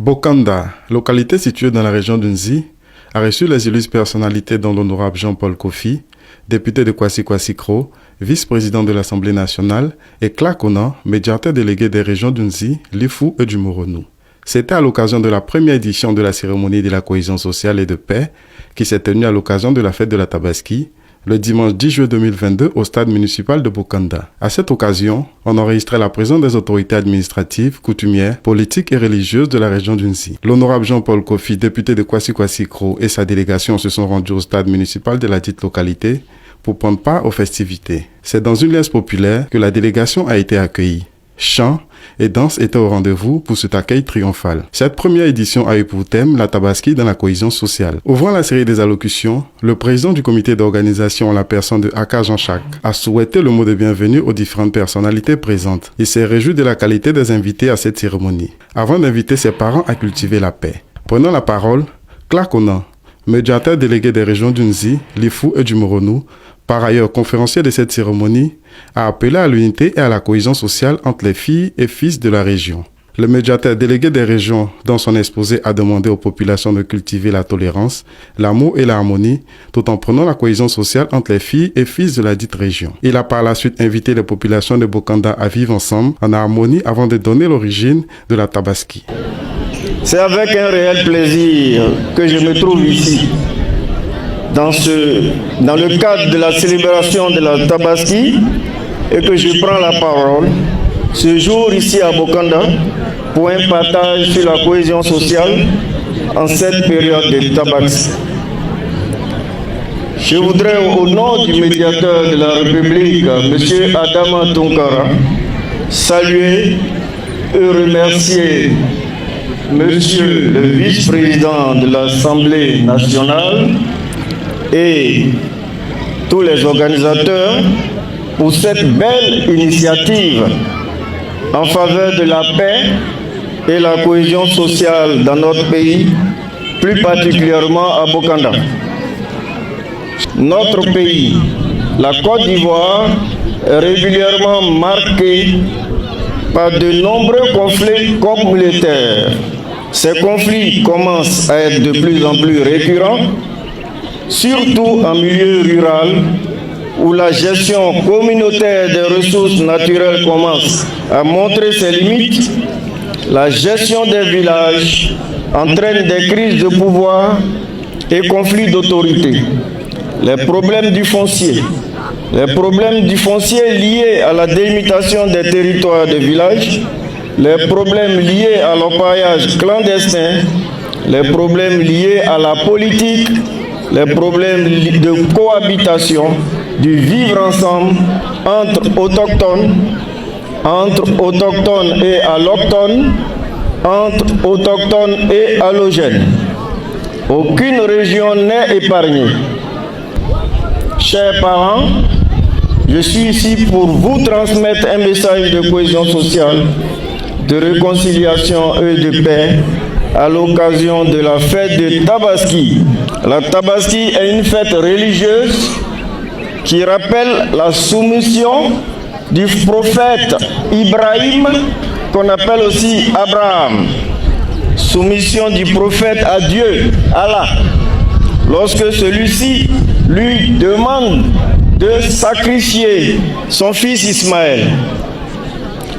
Bokanda, localité située dans la région d'Unzi, a reçu les illustres personnalités dont l'honorable Jean-Paul Kofi, député de Kwasi-Kwasi-Kro, vice-président de l'Assemblée nationale, et Clark Onan, médiateur délégué des régions d'Unzi, Lifou et du Moronou. C'était à l'occasion de la première édition de la cérémonie de la cohésion sociale et de paix qui s'est tenue à l'occasion de la fête de la Tabaski, le dimanche 10 juillet 2022 au stade municipal de Bokanda. À cette occasion, on enregistrait la présence des autorités administratives, coutumières, politiques et religieuses de la région d'Unzi. L'honorable Jean-Paul Kofi, député de Kwasi-Kwasi-Kro, et sa délégation se sont rendus au stade municipal de la dite localité pour prendre part aux festivités. C'est dans une liesse populaire que la délégation a été accueillie. Chants et danse étaient au rendez-vous pour cet accueil triomphal. Cette première édition a eu pour thème la Tabaski dans la cohésion sociale. Ouvrant la série des allocutions, le président du comité d'organisation, la personne de Aka Jean-Jacques, a souhaité le mot de bienvenue aux différentes personnalités présentes. Il s'est réjoui de la qualité des invités à cette cérémonie, avant d'inviter ses parents à cultiver la paix. Prenant la parole, Clark Onan, médiateur délégué des régions d'Unzi, Lifou et du Moronou, par ailleurs conférencier de cette cérémonie, a appelé à l'unité et à la cohésion sociale entre les filles et fils de la région. Le médiateur délégué des régions, dans son exposé, a demandé aux populations de cultiver la tolérance, l'amour et l'harmonie, tout en prenant la cohésion sociale entre les filles et fils de la dite région. Il a par la suite invité les populations de Bokanda à vivre ensemble en harmonie avant de donner l'origine de la Tabaski. C'est avec un réel plaisir que je me trouve ici, dans le cadre de la célébration de la Tabaski, et que je prends la parole ce jour ici à Bokanda pour un partage sur la cohésion sociale en cette période de Tabaski. Je voudrais, au nom du médiateur de la République, M. Adama Tounkara, saluer et remercier Monsieur le vice-président de l'Assemblée nationale et tous les organisateurs pour cette belle initiative en faveur de la paix et la cohésion sociale dans notre pays, plus particulièrement à Bokanda. Notre pays, la Côte d'Ivoire, est régulièrement marqué par de nombreux conflits communautaires. Ces conflits commencent à être de plus en plus récurrents, surtout en milieu rural, où la gestion communautaire des ressources naturelles commence à montrer ses limites. La gestion des villages entraîne des crises de pouvoir et conflits d'autorité. Les problèmes du foncier liés à la délimitation des territoires de villages, les problèmes liés à l'orpaillage clandestin, les problèmes liés à la politique, les problèmes de cohabitation, du vivre ensemble entre autochtones et allochtones, entre autochtones et allogènes. Aucune région n'est épargnée. Chers parents, je suis ici pour vous transmettre un message de cohésion sociale, de réconciliation et de paix à l'occasion de la fête de Tabaski. La Tabaski est une fête religieuse qui rappelle la soumission du prophète Ibrahim, qu'on appelle aussi Abraham. Soumission du prophète à Dieu, Allah, lorsque celui-ci lui demande de sacrifier son fils Ismaël.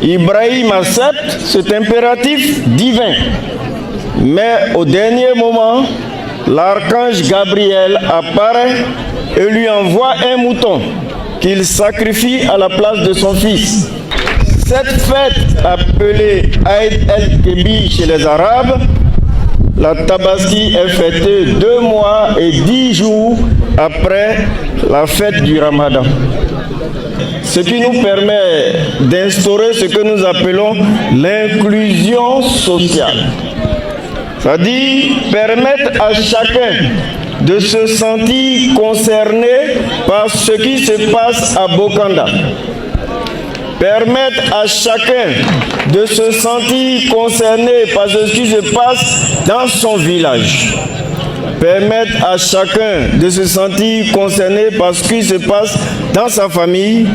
Ibrahim accepte cet impératif divin. Mais au dernier moment, l'archange Gabriel apparaît et lui envoie un mouton qu'il sacrifie à la place de son fils. Cette fête appelée Aïd el-Kebi chez les Arabes, la Tabaski est fêtée 2 mois et 10 jours après la fête du Ramadan. Ce qui nous permet d'instaurer ce que nous appelons l'inclusion sociale. C'est-à-dire permettre à chacun de se sentir concerné par ce qui se passe à Bokanda. Permettre à chacun de se sentir concerné par ce qui se passe dans son village. Permettre à chacun de se sentir concerné par ce qui se passe dans sa famille,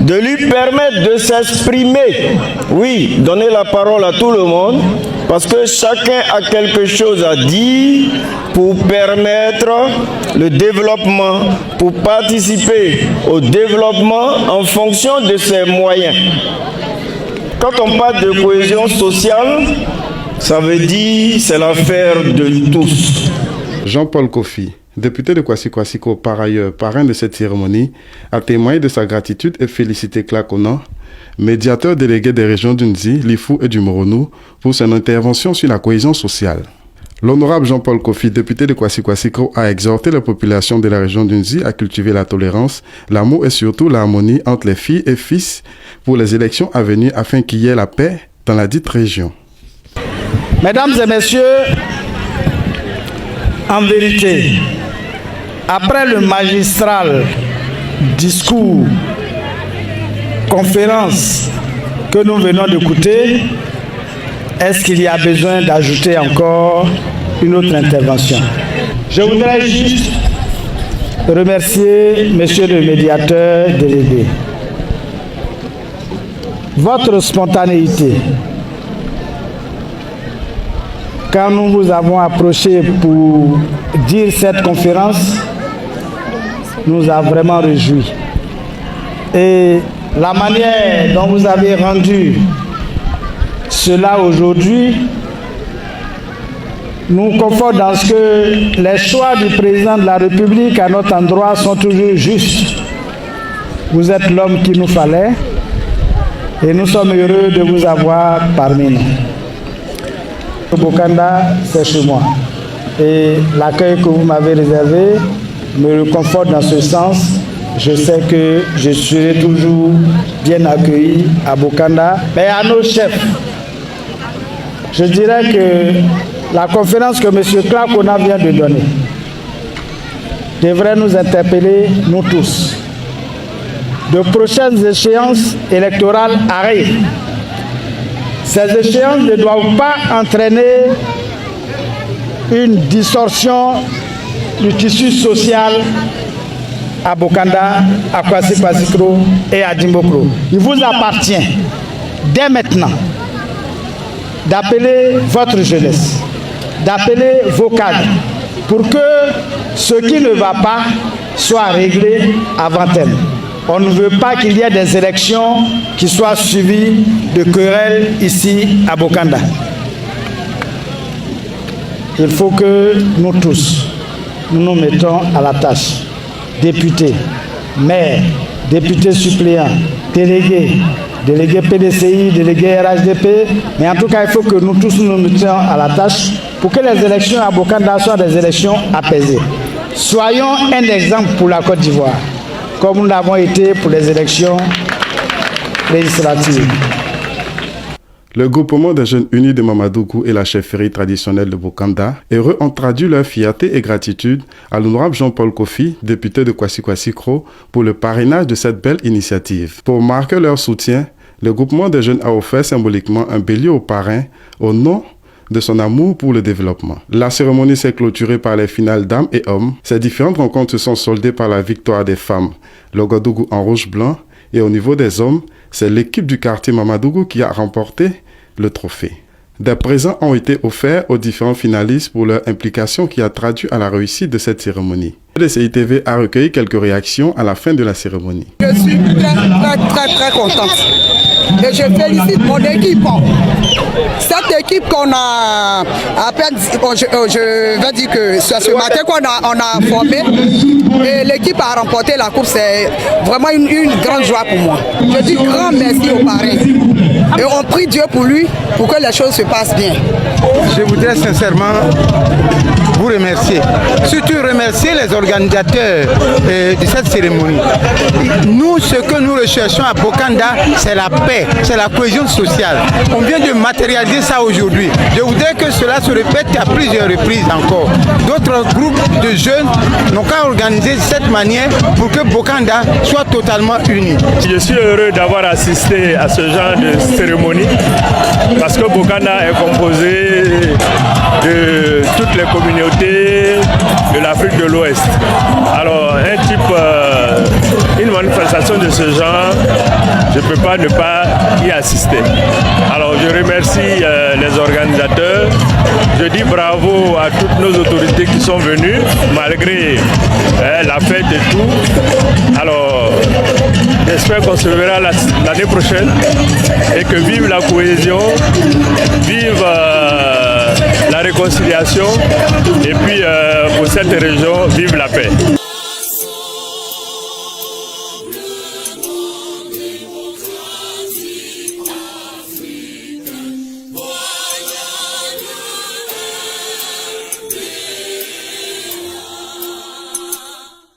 de lui permettre de s'exprimer. Oui, donner la parole à tout le monde, parce que chacun a quelque chose à dire pour permettre le développement, pour participer au développement en fonction de ses moyens. Quand on parle de cohésion sociale, ça veut dire c'est l'affaire de tous. Jean-Paul Kofi, député de Kwasi-Kwasiko, par ailleurs parrain de cette cérémonie, a témoigné de sa gratitude et félicité Clark Onan, médiateur délégué des régions du Nzi, Lifou et du Moronou, pour son intervention sur la cohésion sociale. L'honorable Jean-Paul Kofi, député de Kwasi-Kwasiko, a exhorté la population de la région du Nzi à cultiver la tolérance, l'amour et surtout l'harmonie entre les filles et fils pour les élections à venir afin qu'il y ait la paix dans la dite région. Mesdames et messieurs, en vérité, après le magistral discours, conférence que nous venons d'écouter, est-ce qu'il y a besoin d'ajouter encore une autre intervention? Je voudrais juste remercier monsieur le médiateur délégué. Votre spontanéité, quand nous vous avons approché pour dire cette conférence, nous a vraiment réjouis. Et la manière dont vous avez rendu cela aujourd'hui nous conforte dans ce que les choix du président de la République à notre endroit sont toujours justes. Vous êtes l'homme qu'il nous fallait et nous sommes heureux de vous avoir parmi nous. Bokanda, c'est chez moi. Et l'accueil que vous m'avez réservé me conforte dans ce sens. Je sais que je serai toujours bien accueilli à Bokanda. Mais à nos chefs, je dirais que la conférence que M. Clark Onan vient de donner devrait nous interpeller, nous tous. De prochaines échéances électorales arrivent. Ces échéances ne doivent pas entraîner une distorsion du tissu social à Bokanda, à Kwasi-Kwasiko et à Dimbokro. Il vous appartient, dès maintenant, d'appeler votre jeunesse, d'appeler vos cadres, pour que ce qui ne va pas soit réglé avant elle. On ne veut pas qu'il y ait des élections qui soient suivies de querelles ici à Bokanda. Il faut que nous tous, nous nous mettons à la tâche. Députés, maires, députés suppléants, délégués, délégués PDCI, délégués RHDP, mais en tout cas, il faut que nous tous nous mettions à la tâche pour que les élections à Bokanda soient des élections apaisées. Soyons un exemple pour la Côte d'Ivoire, comme nous l'avons été pour les élections législatives. Le groupement des jeunes unis de Mamadougou et la chefferie traditionnelle de Bokanda, heureux, ont traduit leur fierté et gratitude à l'honorable Jean-Paul Kofi, député de Kwasi-Kwasiko, pour le parrainage de cette belle initiative. Pour marquer leur soutien, le groupement des jeunes a offert symboliquement un bélier au parrain au nom de son amour pour le développement. La cérémonie s'est clôturée par les finales dames et hommes. Ces différentes rencontres se sont soldées par la victoire des femmes, le Ouagadougou en rouge-blanc, et au niveau des hommes, c'est l'équipe du quartier Mamadougou qui a remporté le trophée. Des présents ont été offerts aux différents finalistes pour leur implication qui a traduit à la réussite de cette cérémonie. Le CITV a recueilli quelques réactions à la fin de la cérémonie. Je suis très contente et je félicite mon équipe. Cette équipe qu'on a à peine, je vais dire que c'est ce matin qu'on a formé et l'équipe a remporté la course. C'est vraiment une grande joie pour moi. Je dis grand merci au parrain et on prie Dieu pour lui pour que les choses se passent bien. Je voudrais sincèrement vous remercier, surtout remercier les organisateurs de cette cérémonie. Nous, ce que nous recherchons à Bokanda, c'est la paix, c'est la cohésion sociale. On vient de matérialiser ça aujourd'hui. Je voudrais que cela se répète à plusieurs reprises encore. D'autres groupes de jeunes n'ont qu'à organiser de cette manière pour que Bokanda soit totalement uni. Je suis heureux d'avoir assisté à ce genre de cérémonie parce que Bokanda est composé de toutes les communautés communauté de l'Afrique de l'Ouest. Alors, une manifestation de ce genre, je ne peux pas ne pas y assister. Alors, je remercie les organisateurs. Je dis bravo à toutes nos autorités qui sont venues, malgré la fête et tout. Alors, j'espère qu'on se verra l'année prochaine et que vive la cohésion, vive la réconciliation et puis pour cette région, vive la paix.